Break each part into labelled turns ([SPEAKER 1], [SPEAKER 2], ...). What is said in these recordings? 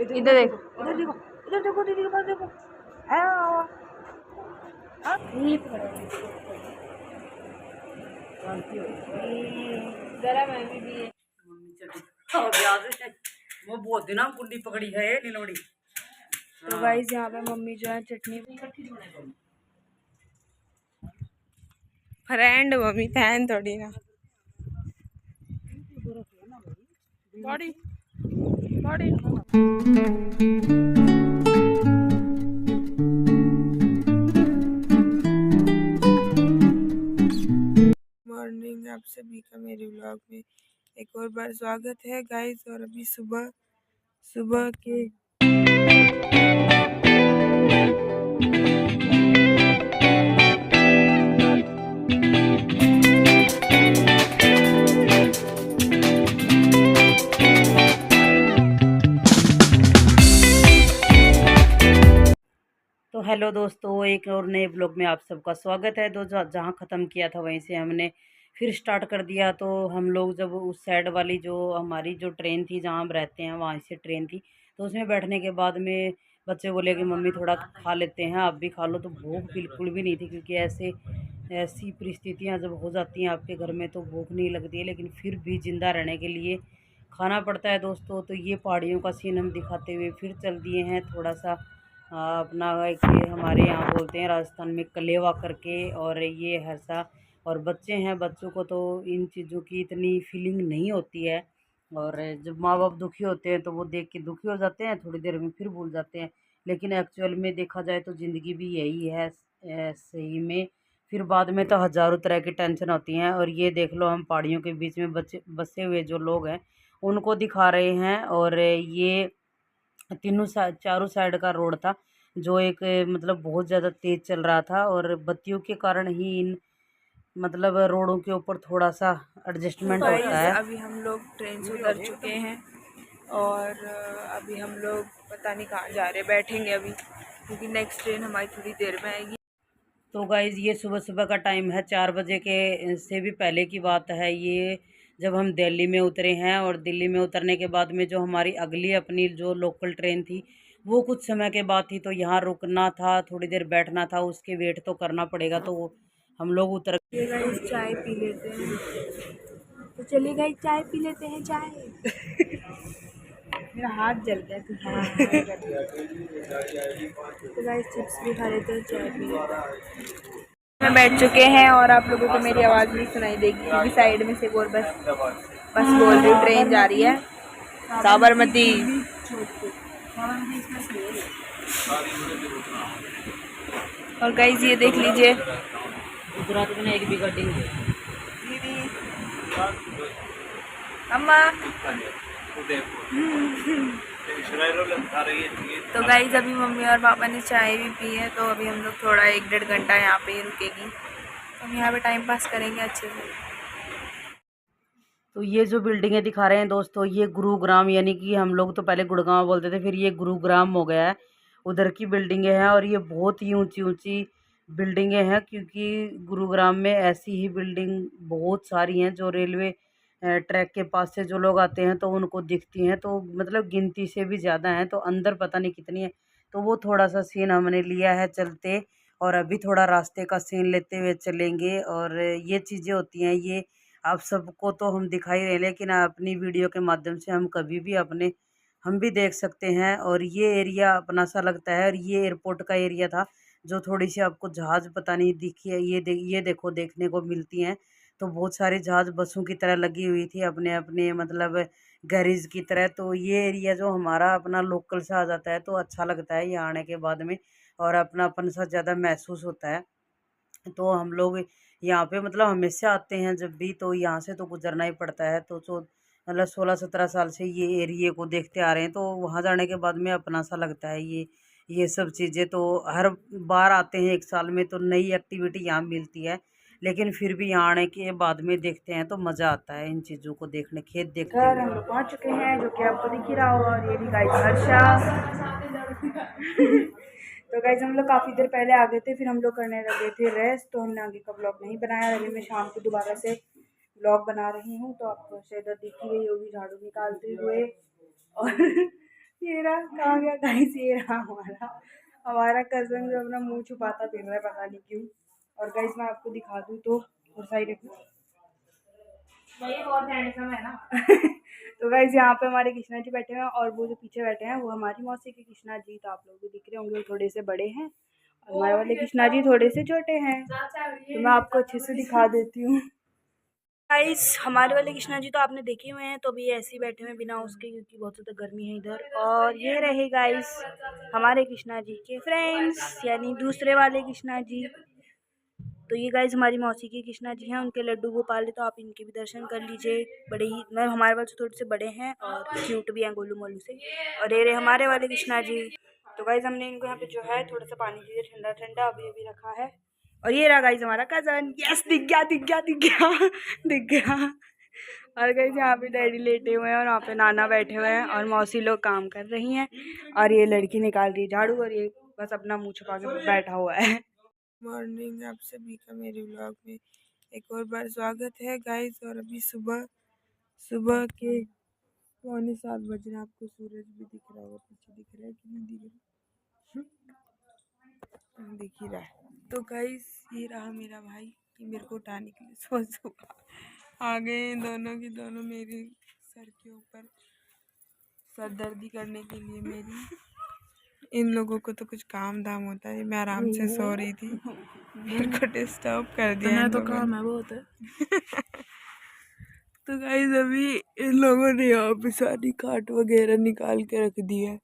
[SPEAKER 1] इधर देखो, इधर देखो, इधर देखो, दीदी के पास देखो। गरम है भी है।
[SPEAKER 2] वो बहुत दिन कुंडी पकड़ी है नीलोड़ी।
[SPEAKER 1] तो गाइस यहाँ पे मम्मी जो है चटनी फ्रेंड मम्मी फैन थोड़ी ना बॉडी बॉडी। मॉर्निंग आप सभी का मेरे व्लॉग में एक और बार स्वागत है गाइस। और अभी सुबह सुबह के
[SPEAKER 2] तो हेलो दोस्तों, एक और नए ब्लॉग में आप सबका स्वागत है। तो जहाँ ख़त्म किया था वहीं से हमने फिर स्टार्ट कर दिया। तो हम लोग जब उस साइड वाली जो हमारी जो ट्रेन थी जहाँ हम रहते हैं वहाँ से ट्रेन थी, तो उसमें बैठने के बाद में बच्चे बोले कि मम्मी थोड़ा खा लेते हैं, आप भी खा लो। तो भूख बिल्कुल भी नहीं थी, क्योंकि ऐसी परिस्थितियाँ जब हो जाती हैं आपके घर में तो भूख नहीं लगती है, लेकिन फिर भी ज़िंदा रहने के लिए खाना पड़ता है दोस्तों। तो ये पहाड़ियों का सीन हम दिखाते हुए फिर चल दिए हैं थोड़ा सा अपना एक हमारे यहाँ बोलते हैं राजस्थान में कलेवा करके, और ये हरसा। और बच्चे हैं, बच्चों को तो इन चीज़ों की इतनी फीलिंग नहीं होती है। और जब माँ बाप दुखी होते हैं तो वो देख के दुखी हो जाते हैं, थोड़ी देर में फिर भूल जाते हैं। लेकिन एक्चुअल में देखा जाए तो ज़िंदगी भी यही है सही में। फिर बाद में तो हज़ारों तरह की टेंशन होती हैं। और ये देख लो, हम पहाड़ियों के बीच में बसे हुए जो लोग हैं उनको दिखा रहे हैं। और ये चारों साइड का रोड था जो एक मतलब बहुत ज़्यादा तेज़ चल रहा था, और बत्तियों के कारण ही इन मतलब रोडों के ऊपर थोड़ा सा एडजस्टमेंट होता है।
[SPEAKER 1] अभी हम लोग ट्रेन से उतर चुके हैं और अभी हम लोग पता नहीं कहाँ जा रहे, बैठेंगे अभी क्योंकि नेक्स्ट ट्रेन हमारी थोड़ी देर में आएगी।
[SPEAKER 2] तो गाइज़ ये सुबह सुबह का टाइम है, 4 बजे के से भी पहले की बात है ये, जब हम दिल्ली में उतरे हैं। और दिल्ली में उतरने के बाद में जो हमारी अगली अपनी जो लोकल ट्रेन थी वो कुछ समय के बाद थी, तो यहाँ रुकना था, थोड़ी देर बैठना था, उसके वेट तो करना पड़ेगा। तो हम लोग उतर
[SPEAKER 1] चाय पी लेते हैं, तो चलिए गाइस चाय पी लेते हैं। चाय मेरा हाथ जल गया तो गाइस चिप्स भी खा लेते हैं, चाय पी लेते हैं। मैं बैठ चुके हैं और आप लोगों को मेरी आवाज़ नहीं सुनाई देगी क्योंकि साइड में से और बस बोल रही ट्रेन जा रही है साबरमती। और गाइस ये देख लीजिए,
[SPEAKER 2] गुजरात में एक भी गाड़ी
[SPEAKER 1] दीदी अम्मा। तो गाइस अभी मम्मी और पापा ने चाय भी पी है, तो अभी हम लोग थोड़ा 1-1.5 घंटा यहाँ पे ही रुकेगी, तो हम यहाँ पे टाइम पास करेंगे अच्छे से।
[SPEAKER 2] तो ये जो बिल्डिंगें दिखा रहे हैं दोस्तों, ये गुरुग्राम, यानी कि हम लोग तो पहले गुड़गांव बोलते थे, फिर ये गुरुग्राम हो गया है, उधर की बिल्डिंगें हैं। और ये बहुत ही ऊंची ऊंची बिल्डिंगें हैं, क्योंकि गुरुग्राम में ऐसी ही बिल्डिंग बहुत सारी हैं जो रेलवे ट्रैक के पास से जो लोग आते हैं तो उनको दिखती हैं। तो मतलब गिनती से भी ज़्यादा हैं, तो अंदर पता नहीं कितनी है। तो वो थोड़ा सा सीन हमने लिया है चलते, और अभी थोड़ा रास्ते का सीन लेते हुए चलेंगे। और ये चीज़ें होती हैं, ये आप सबको तो हम दिखाई रहे, लेकिन अपनी वीडियो के माध्यम से हम कभी भी हम भी देख सकते हैं। और ये एरिया अपना सा लगता है। और ये एयरपोर्ट का एरिया था, जो थोड़ी सी आपको जहाज़ पता नहीं दिखी है, ये देखो देखने को मिलती हैं। तो बहुत सारी जहाज़ बसों की तरह लगी हुई थी, अपने अपने मतलब गैरेज की तरह। तो ये एरिया जो हमारा अपना लोकल सा आ जाता है तो अच्छा लगता है यहाँ आने के बाद में, और अपनापन सा ज़्यादा महसूस होता है। तो हम लोग यहाँ पे मतलब हमेशा आते हैं जब भी, तो यहाँ से तो गुजरना ही पड़ता है। तो मतलब 16-17 साल से ये एरिए को देखते आ रहे हैं, तो वहाँ जाने के बाद में अपना सा लगता है ये सब चीज़ें। तो हर बार आते हैं 1 साल में तो नई एक्टिविटी यहाँ मिलती है, लेकिन फिर भी यहाँ आने के बाद में देखते हैं तो मज़ा आता है इन चीज़ों को देखने, खेत देखते हुए।
[SPEAKER 1] हम लोग पहुँच चुके हैं, जो कि आपको दिख ही रहा होगा। और ये भी गाइस हर्षा। तो गाइस हम लोग काफ़ी देर पहले आ गए थे, फिर हम लोग करने लगे थे रेस्ट, तो हमने आगे का ब्लॉग नहीं बनाया। अभी मैं शाम को दोबारा से व्लॉग बना रही हूँ, तो आपको शायद दिख ही रही होगी झाड़ू निकालते हुए। और ये रहा, कहाँ गया गाइस, ये रहा हमारा कजन जो अपना मुंह छुपाता फिर रहा है, पता नहीं क्यों। और गाइस मैं आपको दिखा दूँ तो और साइड बहुत हैंडसम है ना। तो गाइस यहाँ पे हमारे कृष्णा जी बैठे हैं, और वो जो पीछे बैठे हैं वो हमारी मौसी के कृष्णा जी। तो आप लोग भी दिख रहे होंगे, वो थोड़े से बड़े हैं और हमारे वाले कृष्णा जी थोड़े से छोटे हैं। तो मैं आपको अच्छे से दिखा देती हूँ। गाइस हमारे वाले कृष्णा जी तो आपने देखे हुए हैं, तो अभी ऐसे ही बैठे हुए हैं बिना उसके, क्योंकि बहुत ज़्यादा गर्मी है इधर। और ये रहे गाइस हमारे कृष्णा जी के फ्रेंड्स, यानी दूसरे वाले कृष्णा जी। तो ये गाइज हमारी मौसी के कृष्णा जी हैं, उनके लड्डू गोपाल है, तो आप इनके भी दर्शन कर लीजिए। बड़े ही मतलब हमारे वाले से थोड़े से बड़े हैं और क्यूट भी हैं गोलू मोलू से। और ये रहे हमारे वाले कृष्णा जी। तो गाइज हमने इनको यहाँ पे जो है थोड़ा सा पानी दीजिए ठंडा ठंडा, अभी अभी रखा है। और ये रहा गाइज हमारा कजन, यस दिख गया दिख गया दिख गया दिख गया। और गाइज यहाँ पे डैडी लेटे हुए हैं और वहाँ पे नाना बैठे हुए हैं और मौसी लोग काम कर रही हैं। और ये लड़की निकाल रही है झाड़ू, और ये बस अपना मुँह छुपा के बैठा हुआ है। मॉर्निंग, आप सभी का मेरे व्लॉग में एक और बार स्वागत है गाइस। और अभी सुबह सुबह के 6:45 बज रहे हैं। आपको सूरज भी दिख रहा होगा, पीछे दिख रहा है कि नहीं दिख रहा, दिख ही रहा है। तो गाइस ये रहा मेरा भाई कि मेरे को उठाने के लिए सुबह आ गए दोनों की दोनों मेरे सर के ऊपर सरदर्दी करने के लिए मेरी। इन लोगों को तो कुछ काम धाम होता है, मैं आराम से सो रही थी, मेरे को डिस्टर्ब कर दिया इन तो काम है बहुत है। तो गाइस अभी इन लोगों ने यहाँ पे सारी खाट वगैरह निकाल के रख दी है।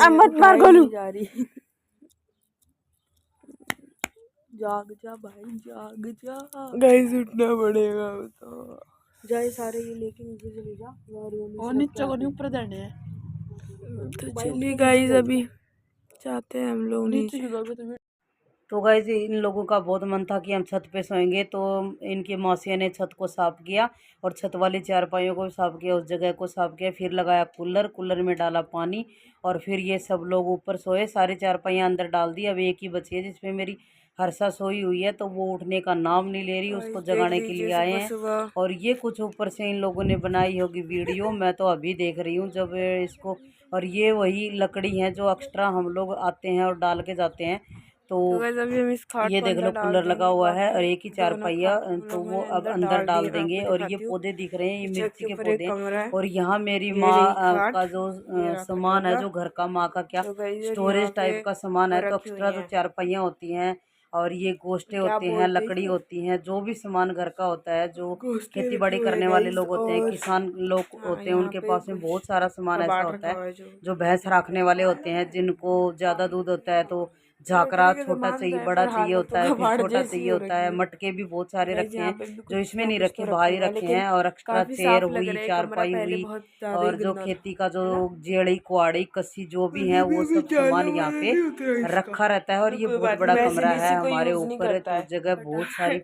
[SPEAKER 1] मत मार गोलू, जाग जा भाई जाग जा। गाइस उठना पड़ेगा तो जाए सारे ये लेके नीचे चले जा, और नीचे को नहीं ऊपर जाने हैं। तो चलिए गाइस अभी जाते हैं हम लोग नीचे।
[SPEAKER 2] तो गाइस इन लोगों का बहुत मन था कि हम छत पे सोएंगे, तो इनकी मौसिया ने छत को साफ किया और छत वाली चारपाइयों को साफ किया, उस जगह को साफ किया, फिर लगाया कूलर, कूलर में डाला पानी, और फिर ये सब लोग ऊपर सोए। सारी चारपाइयाँ अंदर डाल दी, अब एक ही बची है जिसमें मेरी हर्षा सोई हुई है, तो वो उठने का नाम नहीं ले रही, उसको जगाने के लिए आए हैं। और ये कुछ ऊपर से इन लोगों ने बनाई होगी वीडियो, मैं तो अभी देख रही हूँ जब इसको। और ये वही लकड़ी है जो एक्स्ट्रा हम लोग आते हैं और डाल के जाते हैं। तो ये देख लो कूलर लगा हुआ है और एक ही चारपाइया, तो वो अब अंदर डाल देंगे। और ये पौधे दिख रहे हैं, ये मिर्ची के पौधे। और यहाँ मेरी माँ का जो सामान है, जो घर का माँ का क्या स्टोरेज टाइप का सामान है, तो एक्स्ट्रा जो चारपाइयाँ होती हैं और ये गोश्ते होते हैं, लकड़ी होती हैं, जो भी सामान घर का होता है, जो खेती बाड़ी करने वाले लोग होते हैं, किसान लोग होते हैं, उनके पास में बहुत सारा सामान ऐसा होता है। जो भैंस रखने वाले होते हैं, जिनको ज़्यादा दूध होता है, तो झाकरा छोटा चाहिए, बड़ा चाहिए होता है, फिर छोटा चाहिए होता है। मटके भी बहुत सारे रखे हैं, जो इसमें नहीं रखे, बाहर ही रखे हैं। और एक्स्ट्रा चेयर हुई, चारपाई हुई, और जो खेती का जो जेड़ी कुआड़ी कस्सी जो भी है, वो सब सामान यहाँ पे रखा रहता है। और ये बहुत बड़ा कमरा है हमारे ऊपर, तो जगह बहुत सारी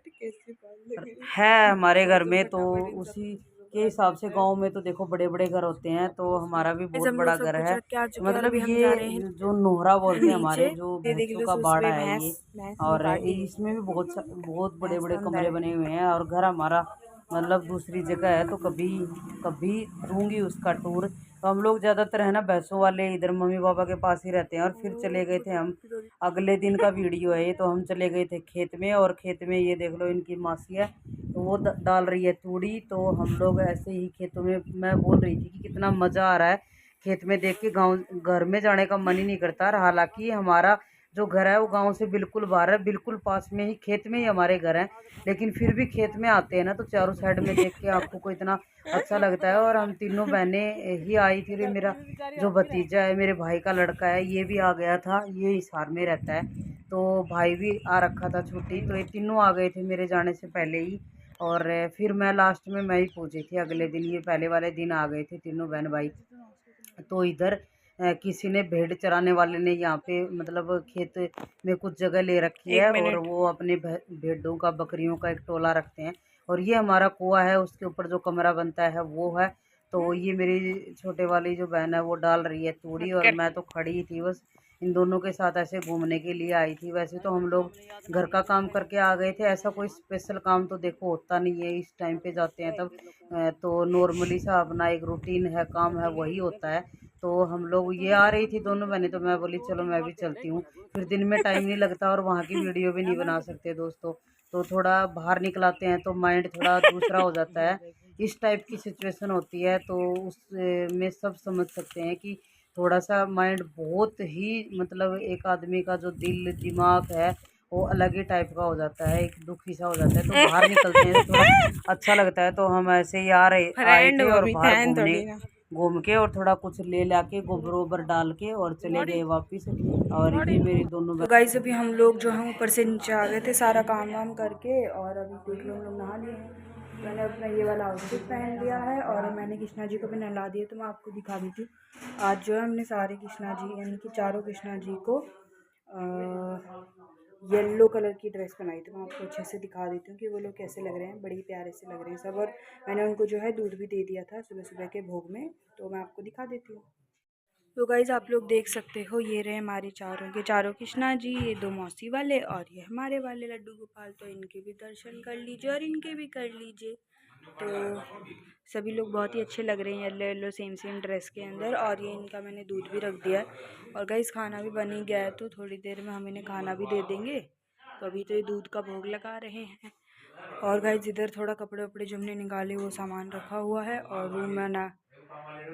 [SPEAKER 2] है हमारे घर में। तो उसी के हिसाब से गांव में तो देखो बड़े बड़े घर होते हैं, तो हमारा भी बहुत बड़ा घर है। मतलब ये जो नोहरा बोलते हैं हमारे, जो भैंसों का बाड़ा है ये। और इसमें भी बहुत बड़े बड़े कमरे बने हुए हैं। और घर हमारा मतलब दूसरी जगह है, तो कभी कभी दूंगी उसका टूर। तो हम लोग ज़्यादातर है ना भैंसों वाले इधर मम्मी पापा के पास ही रहते हैं। और फिर चले गए थे हम, अगले दिन का वीडियो है ये, तो हम चले गए थे खेत में। और खेत में ये देख लो इनकी मासी है, तो वो डाल रही है तूड़ी। तो हम लोग ऐसे ही खेतों में, मैं बोल रही थी कि कितना मज़ा आ रहा है खेत में देख के, गाँव घर में जाने का मन ही नहीं करता। हालांकि हमारा जो घर है वो गांव से बिल्कुल बाहर है, बिल्कुल पास में ही खेत में ही हमारे घर हैं। लेकिन फिर भी खेत में आते हैं ना, तो चारों साइड में देख के आंखों को इतना अच्छा लगता है। और हम तीनों बहनें ही आई थी, मेरा जो भतीजा है, मेरे भाई का लड़का है, ये भी आ गया था, ये हिसार में रहता है, तो भाई भी आ रखा था छुट्टी। तो ये तीनों आ गए थे मेरे जाने से पहले ही। और फिर मैं लास्ट में मैं ही पहुँची थी अगले दिन, ये पहले वाले दिन आ गए थे तीनों बहन भाई। तो इधर किसी ने भेड़ चराने वाले ने यहाँ पे मतलब खेत में कुछ जगह ले रखी है, और वो अपने भेड़ों का बकरियों का एक टोला रखते हैं। और ये हमारा कुआं है, उसके ऊपर जो कमरा बनता है वो है। तो ये मेरी छोटे वाली जो बहन है वो डाल रही है तूड़ी, और मैं तो खड़ी थी बस इन दोनों के साथ ऐसे घूमने के लिए आई थी। वैसे तो हम लोग घर का काम करके आ गए थे, ऐसा कोई स्पेशल काम तो देखो होता नहीं है इस टाइम पे जाते हैं तब। तो नॉर्मली सा अपना एक रूटीन है, काम है, वही होता है। तो हम लोग ये आ रही थी दोनों बहनें, तो मैं बोली चलो मैं भी चलती हूँ। फिर दिन में टाइम नहीं लगता और वहाँ की वीडियो भी नहीं बना सकते दोस्तों। तो थोड़ा बाहर निकलाते हैं तो माइंड थोड़ा दूसरा हो जाता है। इस टाइप की सिचुएशन होती है तो उस में सब समझ सकते हैं कि थोड़ा सा माइंड बहुत ही मतलब एक आदमी का जो दिल दिमाग है वो अलग ही टाइप का हो जाता है, एक दुखी सा हो जाता है। तो बाहर निकलते हैं तो थोड़ा अच्छा लगता है। तो हम ऐसे ही आए थे और बाहर घूम के और थोड़ा कुछ ले लाके गोबर वोबर डाल के और चले गए वापस। और ये मेरी दोनों
[SPEAKER 1] तो गाइस अभी हम लोग जो हैं ऊपर से नीचे आ गए थे सारा काम वाम करके, और अभी देख लो हम लोग नहा लिए हैं। मैंने अपना ये वाला आउटफिट पहन लिया है और मैंने कृष्णा जी को भी नहला दिया। तो मैं आपको दिखा देती हूँ आज जो है हमने सारे कृष्णा जी यानी कि चारों कृष्णा जी को येलो कलर की ड्रेस बनाई। तो मैं आपको अच्छे से दिखा देती हूँ कि वो लोग कैसे लग रहे हैं, बड़े प्यारे से लग रहे हैं सब। और मैंने उनको जो है दूध भी दे दिया था सुबह सुबह के भोग में, तो मैं आपको दिखा देती हूँ। तो गाइज़ आप लोग देख सकते हो ये रहे हमारे चारों के चारों कृष्णा जी, ये दो मौसी वाले और ये हमारे वाले लड्डू गोपाल। तो इनके भी दर्शन कर लीजिए और इनके भी कर लीजिए। तो सभी लोग बहुत ही अच्छे लग रहे हैं yellow yellow same same dress के अंदर। और ये इनका मैंने दूध भी रख दिया है और गाइज़ खाना भी बन ही गया है, तो थोड़ी देर में हम इन्हें खाना भी दे देंगे। तो अभी तो ये दूध का भोग लगा रहे हैं। और गाइज़ इधर थोड़ा कपड़े वपड़े जो हमने निकाले वो सामान रखा हुआ है और रूम में ना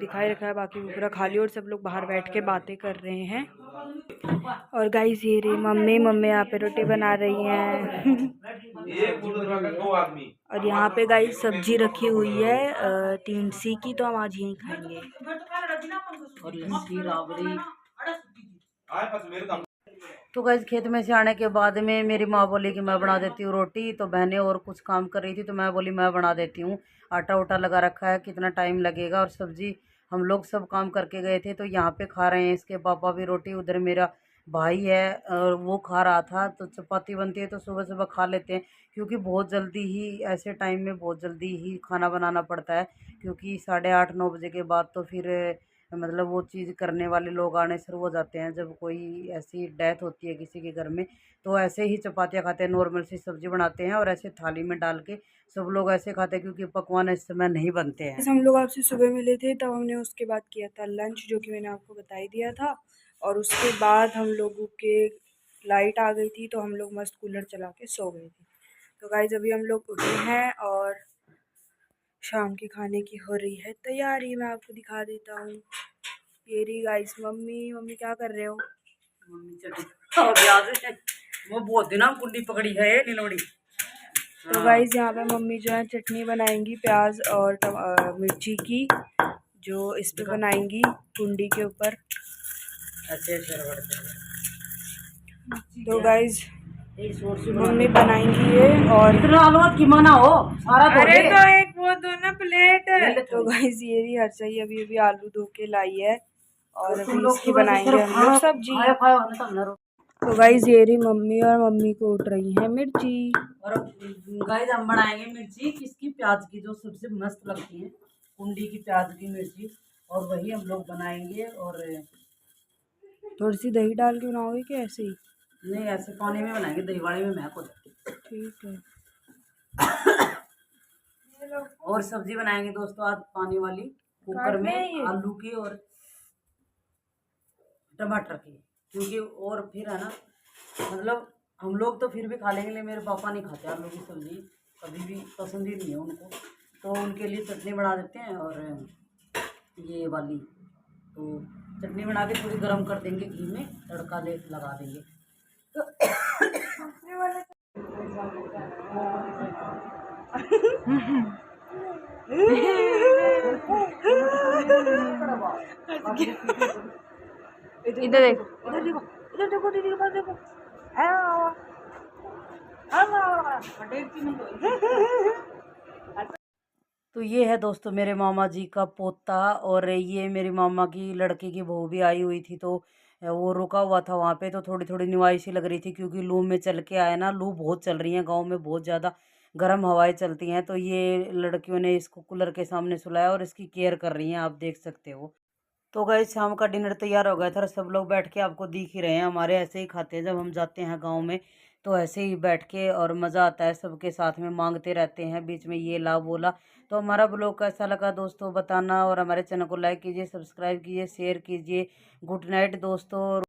[SPEAKER 1] दिखाई रखा है, बाकी पूरा खाली। और सब लोग बाहर बैठ के बातें कर रहे हैं। और गाइस ये रही मम्मी यहाँ पे रोटी बना रही हैं। और यहाँ पे गाइस सब्जी रखी हुई है 3 सी की, तो हम आज यहीं खाएंगे।
[SPEAKER 2] और लस्सी राबड़ी। तो गाइस खेत में से आने के बाद में मेरी माँ बोली कि मैं बना देती हूँ रोटी। तो बहनें और कुछ काम कर रही थी तो मैं बोली मैं बना देती हूँ। आटा उटा लगा रखा है, कितना टाइम लगेगा। और सब्जी हम लोग सब काम करके गए थे तो यहाँ पे खा रहे हैं इसके पापा भी रोटी। उधर मेरा भाई है और वो खा रहा था। तो चपाती बनती है तो सुबह सुबह खा लेते हैं, क्योंकि बहुत जल्दी ही ऐसे टाइम में बहुत जल्दी ही खाना बनाना पड़ता है। क्योंकि 8:30-9 बजे के बाद तो फिर मतलब वो चीज़ करने वाले लोग आने शुरू हो जाते हैं। जब कोई ऐसी डेथ होती है किसी के घर में तो ऐसे ही चपातियाँ खाते हैं, नॉर्मल सी सब्ज़ी बनाते हैं और ऐसे थाली में डाल के सब लोग ऐसे खाते हैं, क्योंकि पकवान इस समय नहीं बनते हैं।
[SPEAKER 1] हम लोग आपसे सुबह मिले थे तब हमने उसके बाद किया था लंच, जो कि मैंने आपको बता ही दिया था। और उसके बाद हम लोगों के लाइट आ गई थी तो हम लोग मस्त कूलर चला के सो गए थे। तो गाइज अभी हम लोग उठे हैं और शाम के खाने की हो रही है तैयारी। मैं आपको दिखा देता हूँ। ये रही गाइस मम्मी क्या कर रहे हो?
[SPEAKER 2] मम्मी चटनी वो बहुत दिन कुंडी पकड़ी है नीलोड़ी।
[SPEAKER 1] तो गाइस यहाँ पे मम्मी जो है चटनी बनाएंगी प्याज और मिर्ची की, जो इस पे बनाएंगी कुंडी के ऊपर। तो गाइस मम्मी बनाएंगी ये। और
[SPEAKER 2] किमाना हो सारा
[SPEAKER 1] अरे तो एक वो दो ना प्लेट। तो गाइस ये रही हर्षा अभी अभी आलू धो के लाई है और अभी इसकी बनाएंगे हम लोग सब्जी। तो गाइस ये रही मम्मी और मम्मी को उठ रही है मिर्ची।
[SPEAKER 2] और गाइस हम बनाएंगे मिर्ची किसकी, प्याज की, जो सबसे मस्त लगती है कुंडी की प्याज की मिर्ची। और वही हम लोग बनाएंगे। और
[SPEAKER 1] थोड़ी सी दही डाल के बनाओगे कि ऐसे ही?
[SPEAKER 2] नहीं ऐसे पानी में बनाएंगे, दही वाले में महक हो जाती है।
[SPEAKER 1] ठीक है।
[SPEAKER 2] और सब्जी बनाएंगे दोस्तों आज पानी वाली, कुकर में आलू की और टमाटर की। क्योंकि और फिर है ना मतलब हम लोग तो फिर भी खा लेंगे, मेरे पापा नहीं खाते आलू की सब्जी, कभी भी पसंद ही नहीं है उनको। तो उनके लिए चटनी बना देते हैं और ये वाली तो चटनी बना के थोड़ी गर्म कर देंगे, घी में तड़का लगा देंगे।
[SPEAKER 1] इधर देखो इधर देखो इधर देखो दीदी के पास देखो।
[SPEAKER 2] तो ये है दोस्तों मेरे मामा जी का पोता। और ये मेरी मामा की लड़के की बहू भी आई हुई थी, तो वो रुका हुआ था वहाँ पे। तो थोड़ी थोड़ी निवाई सी लग रही थी, क्योंकि लू में चल के आए ना, लू बहुत चल रही है गांव में, बहुत ज़्यादा गर्म हवाएं चलती हैं। तो ये लड़कियों ने इसको कूलर के सामने सुलाया और इसकी केयर कर रही हैं, आप देख सकते हो। तो गाइस शाम का डिनर तैयार हो गया था और सब लोग बैठ के आपको दिख ही रहे हैं, हमारे ऐसे ही खाते हैं जब हम जाते हैं गांव में, तो ऐसे ही बैठ के और मज़ा आता है, सबके साथ में मांगते रहते हैं, बीच में ये ला वो ला। तो हमारा ब्लॉग कैसा लगा दोस्तों बताना, और हमारे चैनल को लाइक कीजिए, सब्सक्राइब कीजिए, शेयर कीजिए। गुड नाइट दोस्तों।